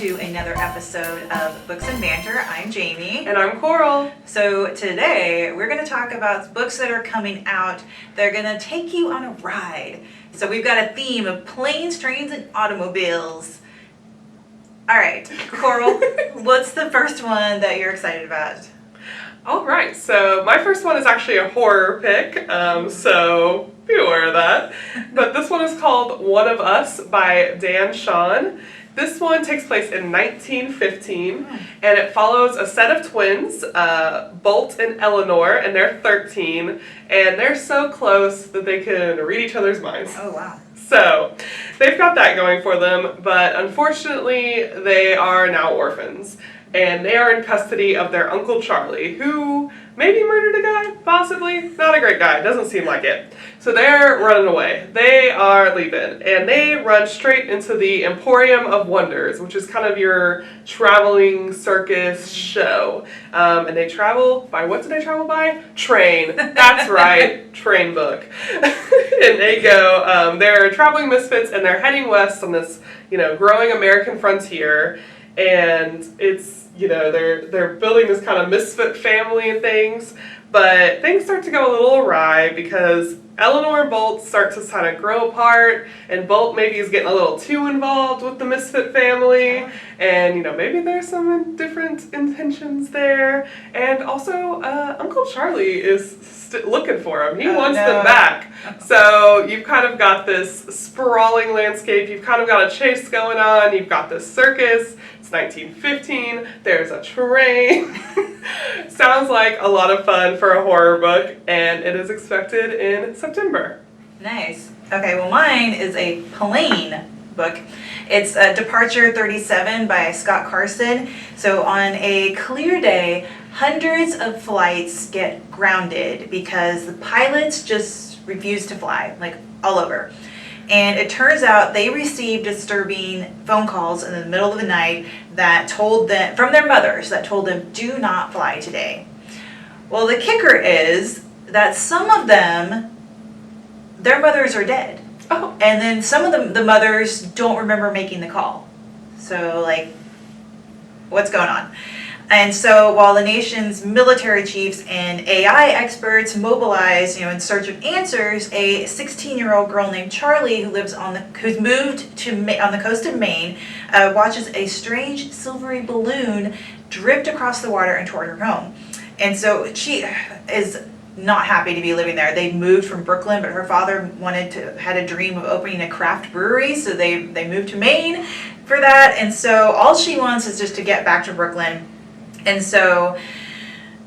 to another episode of Books and Banter. I'm Jamie. And I'm Coral. So today we're going to talk about books that are coming out. They're going to take you on a ride. So we've got a theme of planes, trains, and automobiles. All right, Coral, what's the first one that you're excited about? All right, so my first one is actually a horror pick, so be aware of that. But this one is called One of Us by Dan Chaon. This one takes place in 1915, and it follows a set of twins, Bolt and Eleanor, and they're 13, and they're so close that they can read each other's minds. Oh, wow. So, they've got that going for them, but unfortunately, they are now orphans. And they are in custody of their Uncle Charlie, who maybe murdered a guy, possibly. Not a great guy, doesn't seem like it. So they're running away. They are leaving, and they run straight into the Emporium of Wonders, which is kind of your traveling circus show. And they travel by, what do they travel by? Train. That's right, train book. And they go, they're traveling misfits, and they're heading west on this, growing American frontier. And it's, they're building this kind of misfit family and things, but things start to go a little awry because Eleanor and Bolt start to kind of grow apart, and Bolt maybe is getting a little too involved with the misfit family, and, maybe there's some different intentions there, and also Uncle Charlie is looking for him. He wants them back. So you've kind of got this sprawling landscape, you've kind of got a chase going on, you've got this circus. It's 1915, there's a train. Sounds like a lot of fun for a horror book, and it is expected in September. Nice. Okay, well mine is a plane book. It's Departure 37 by Scott Carson. So on a clear day, hundreds of flights get grounded because the pilots just refuse to fly, like all over. And it turns out they received disturbing phone calls in the middle of the night that told them, from their mothers, that told them, do not fly today. Well, the kicker is that some of them, their mothers are dead. Oh. And then some of them, the mothers don't remember making the call. So, what's going on? And so while the nation's military chiefs and AI experts mobilize, in search of answers, a 16-year-old girl named Charlie who's moved to on the coast of Maine watches a strange silvery balloon drift across the water and toward her home. And so she is not happy to be living there. They moved from Brooklyn, but her father had a dream of opening a craft brewery, so they moved to Maine for that. And so all she wants is just to get back to Brooklyn. And so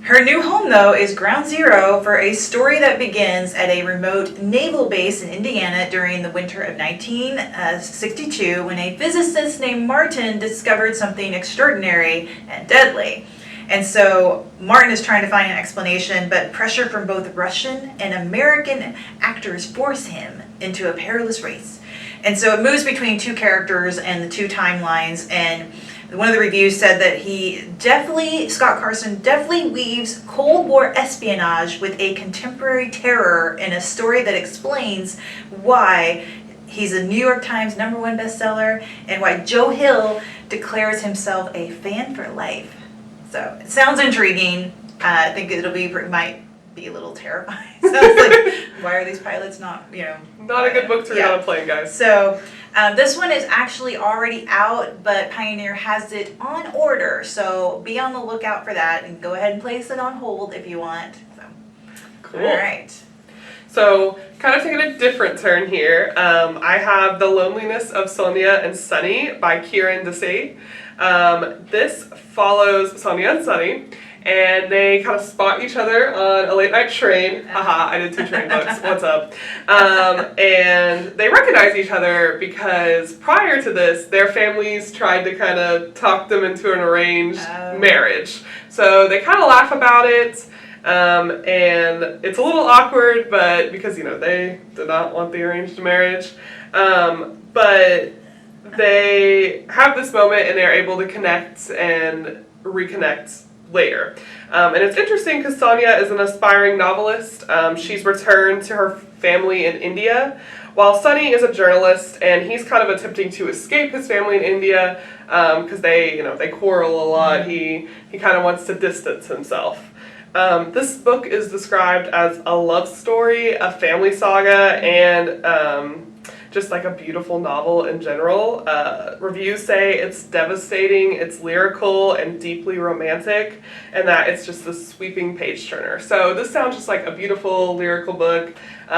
her new home, though, is ground zero for a story that begins at a remote naval base in Indiana during the winter of 1962 when a physicist named Martin discovered something extraordinary and deadly. And so Martin is trying to find an explanation, but pressure from both Russian and American actors force him into a perilous race. And so it moves between two characters and the two timelines, and one of the reviews said that Scott Carson definitely weaves Cold War espionage with a contemporary terror in a story that explains why he's a New York Times #1 bestseller and why Joe Hill declares himself a fan for life. So it sounds intriguing. I think might be a little terrifying. Sounds like, why are these pilots not, Not a good book to read on a plane, guys. So this one is actually already out, but Pioneer has it on order. So be on the lookout for that and go ahead and place it on hold if you want. So, cool. All right. So, kind of taking a different turn here, I have The Loneliness of Sonia and Sunny by Kiran Desai. This follows Sonia and Sunny, and they kind of spot each other on a late night train. Haha, I did 2 train books. What's up? And they recognize each other because prior to this, their families tried to kind of talk them into an arranged marriage. So they kind of laugh about it. And it's a little awkward, but because, they did not want the arranged marriage. But they have this moment and they're able to connect and reconnect later. And it's interesting because Sonia is an aspiring novelist. She's returned to her family in India, while Sunny is a journalist, and he's kind of attempting to escape his family in India because they quarrel a lot. He kind of wants to distance himself. This book is described as a love story, a family saga, and just like a beautiful novel in general. Reviews say it's devastating, it's lyrical, and deeply romantic, and that it's just a sweeping page turner. So this sounds just like a beautiful lyrical book.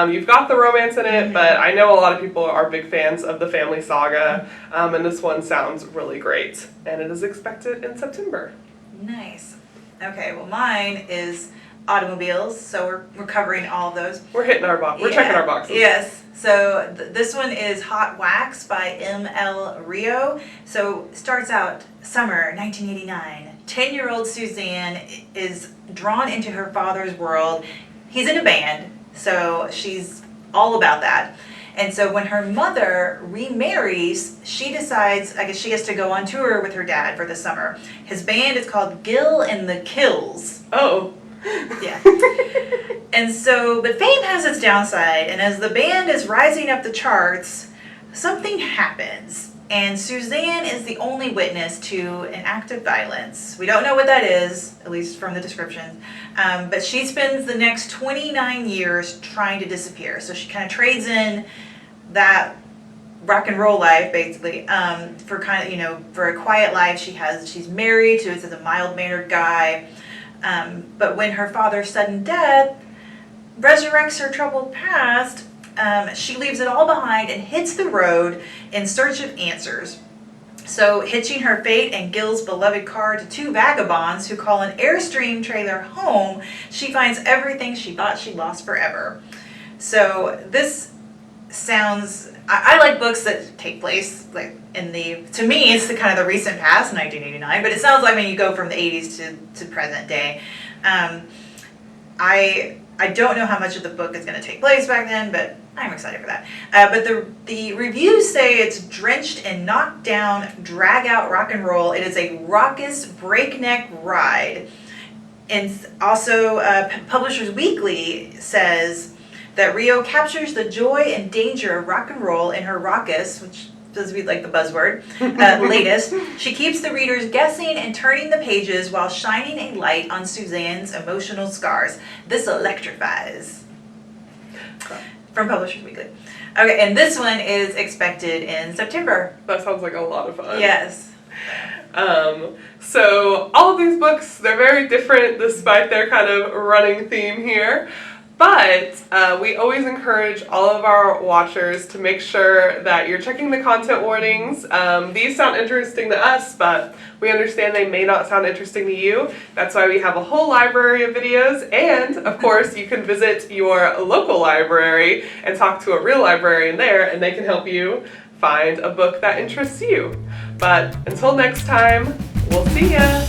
You've got the romance in it, but I know a lot of people are big fans of the family saga, and this one sounds really great. And it is expected in September. Nice. Okay, well mine is automobiles, so we're covering all of those. We're hitting our box. We're checking our boxes. Yes. So this one is Hot Wax by M.L. Rio. So starts out summer 1989. 10-year-old Suzanne is drawn into her father's world. He's in a band, so she's all about that. And so when her mother remarries, she decides, I guess she has to go on tour with her dad for the summer. His band is called Gill and the Kills. Oh. Yeah. And so, but fame has its downside, and as the band is rising up the charts, something happens. And Suzanne is the only witness to an act of violence. We don't know what that is, at least from the description. But she spends the next 29 years trying to disappear. So she kind of trades in that rock and roll life, basically, for kind of, for a quiet life. She's married to a mild-mannered guy. But when her father's sudden death resurrects her troubled past, she leaves it all behind and hits the road in search of answers. So, hitching her fate and Gil's beloved car to two vagabonds who call an Airstream trailer home, she finds everything she thought she lost forever. So, this sounds... I like books that take place like to me it's the kind of the recent past, 1989, but it sounds like when you go from the 80s to present day. I don't know how much of the book is going to take place back then, but I'm excited for that. But the reviews say it's drenched in knockdown, drag-out rock and roll. It is a raucous, breakneck ride. And also, Publishers Weekly says that Rio captures the joy and danger of rock and roll in her raucous, which does be like the buzzword, latest. She keeps the readers guessing and turning the pages while shining a light on Suzanne's emotional scars. This electrifies. From Publishers Weekly. Okay, and this one is expected in September. That sounds like a lot of fun. Yes. So all of these books, they're very different despite their kind of running theme here. But we always encourage all of our watchers to make sure that you're checking the content warnings. These sound interesting to us, but we understand they may not sound interesting to you. That's why we have a whole library of videos. And, of course, you can visit your local library and talk to a real librarian there, and they can help you find a book that interests you. But until next time, we'll see ya!